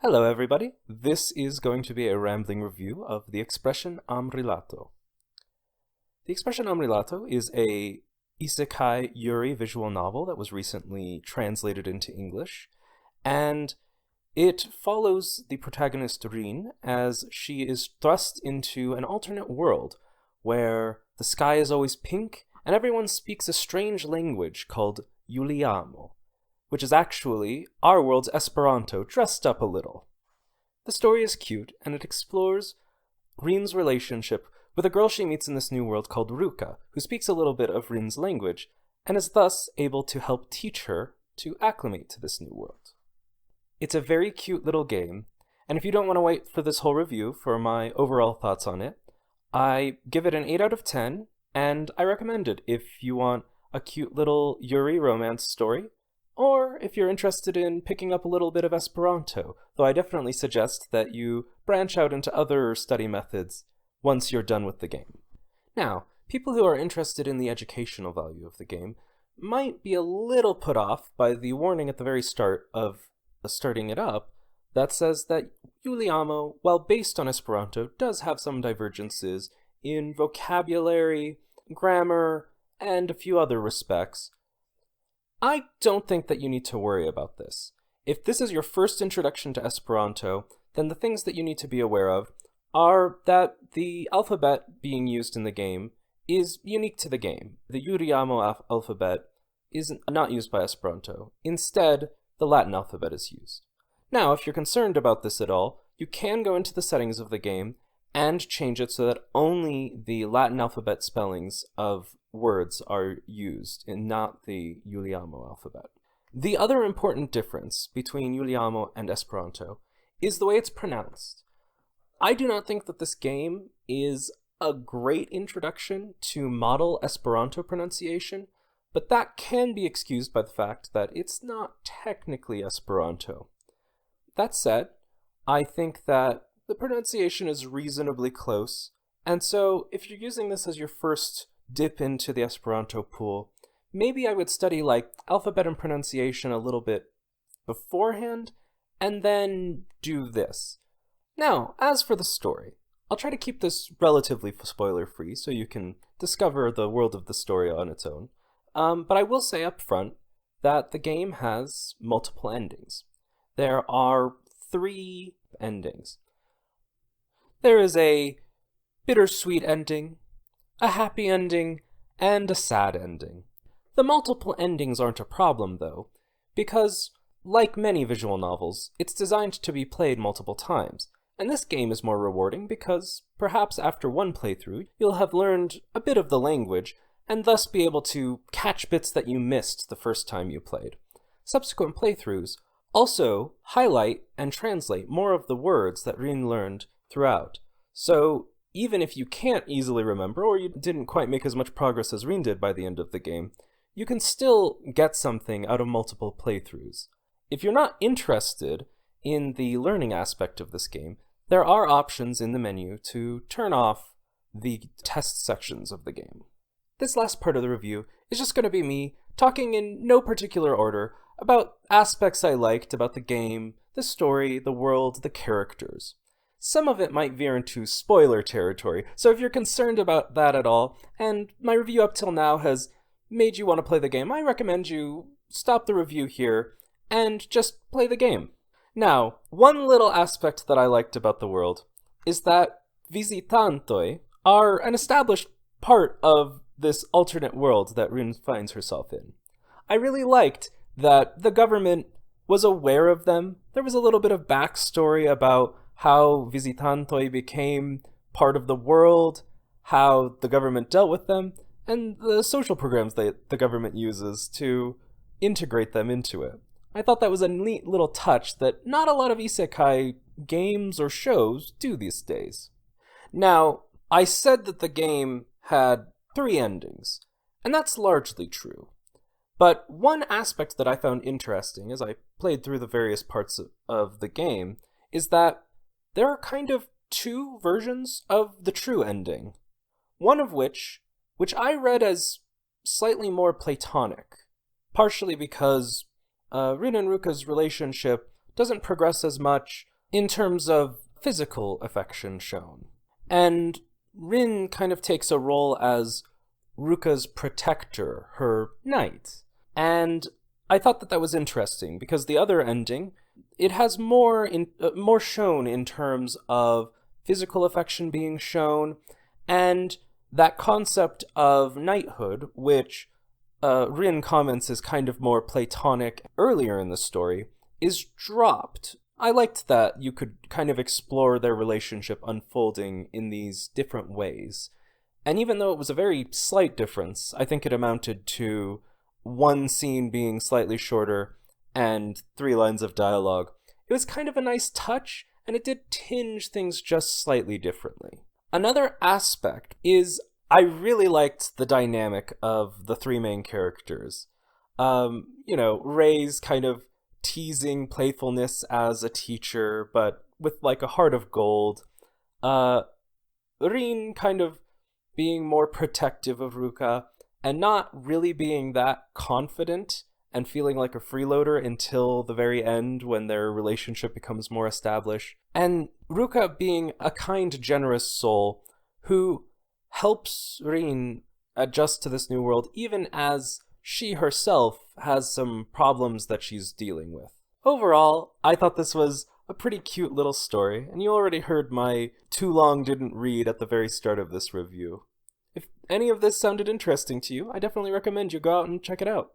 Hello everybody, this is going to be a rambling review of the Expression Amrilato. The Expression Amrilato is a isekai yuri visual novel that was recently translated into English, and it follows the protagonist Rin as she is thrust into an alternate world where the sky is always pink and everyone speaks a strange language called Juliamo, which is actually our world's Esperanto dressed up a little. The story is cute, and it explores Rin's relationship with a girl she meets in this new world called Ruka, who speaks a little bit of Rin's language, and is thus able to help teach her to acclimate to this new world. It's a very cute little game, and if you don't want to wait for this whole review for my overall thoughts on it, I give it an 8 out of 10, and I recommend it if you want a cute little yuri romance story, or if you're interested in picking up a little bit of Esperanto, though I definitely suggest that you branch out into other study methods once you're done with the game. Now, people who are interested in the educational value of the game might be a little put off by the warning at the very start of starting it up that says that Juliamo, while based on Esperanto, does have some divergences in vocabulary, grammar, and a few other respects. I don't think that you need to worry about this. If this is your first introduction to Esperanto, then the things that you need to be aware of are that the alphabet being used in the game is unique to the game. The Juliamo alphabet is not used by Esperanto. Instead, the Latin alphabet is used. Now, if you're concerned about this at all, you can go into the settings of the game and change it so that only the Latin alphabet spellings of words are used and not the Juliamo alphabet. The other important difference between Juliamo and Esperanto is the way it's pronounced. I do not think that this game is a great introduction to model Esperanto pronunciation, but that can be excused by the fact that it's not technically Esperanto. That said, I think that the pronunciation is reasonably close, and so if you're using this as your first dip into the Esperanto pool, maybe I would study alphabet and pronunciation a little bit beforehand, and then do this. Now, as for the story, I'll try to keep this relatively spoiler-free so you can discover the world of the story on its own, but I will say up front that the game has multiple endings. There are 3 endings. There is a bittersweet ending, a happy ending, and a sad ending. The multiple endings aren't a problem, though, because, like many visual novels, it's designed to be played multiple times, and this game is more rewarding because, perhaps after one playthrough, you'll have learned a bit of the language, and thus be able to catch bits that you missed the first time you played. Subsequent playthroughs also highlight and translate more of the words that Rin learned throughout. So, even if you can't easily remember, or you didn't quite make as much progress as Rin did by the end of the game, you can still get something out of multiple playthroughs. If you're not interested in the learning aspect of this game, there are options in the menu to turn off the test sections of the game. This last part of the review is just going to be me talking in no particular order about aspects I liked about the game, the story, the world, the characters. Some of it might veer into spoiler territory, so if you're concerned about that at all, and my review up till now has made you want to play the game, I recommend you stop the review here and just play the game. Now, one little aspect that I liked about the world is that visitantoi are an established part of this alternate world that Rin finds herself in. I really liked that the government was aware of them. There was a little bit of backstory about how visitantoi became part of the world, how the government dealt with them, and the social programs that the government uses to integrate them into it. I thought that was a neat little touch that not a lot of isekai games or shows do these days. Now, I said that the game had 3 endings, and that's largely true. But one aspect that I found interesting as I played through the various parts of the game is that there are kind of 2 versions of the true ending. One of which I read as slightly more platonic, partially because Rin and Ruka's relationship doesn't progress as much, in terms of physical affection shown. And Rin kind of takes a role as Ruka's protector, her knight. And I thought that was interesting because the other ending, it has more shown in terms of physical affection being shown, and that concept of knighthood, which Rin comments is kind of more platonic earlier in the story, is dropped. I liked that you could kind of explore their relationship unfolding in these different ways. And even though it was a very slight difference, I think it amounted to one scene being slightly shorter and 3 lines of dialogue. It was kind of a nice touch, and it did tinge things just slightly differently. Another aspect is I really liked the dynamic of the 3 main characters. Rei's kind of teasing playfulness as a teacher, but with like a heart of gold. Rin kind of being more protective of Ruka, and not really being that confident and feeling like a freeloader until the very end when their relationship becomes more established. And Ruka being a kind, generous soul who helps Rin adjust to this new world, even as she herself has some problems that she's dealing with. Overall, I thought this was a pretty cute little story, and you already heard my too long didn't read at the very start of this review. If any of this sounded interesting to you, I definitely recommend you go out and check it out.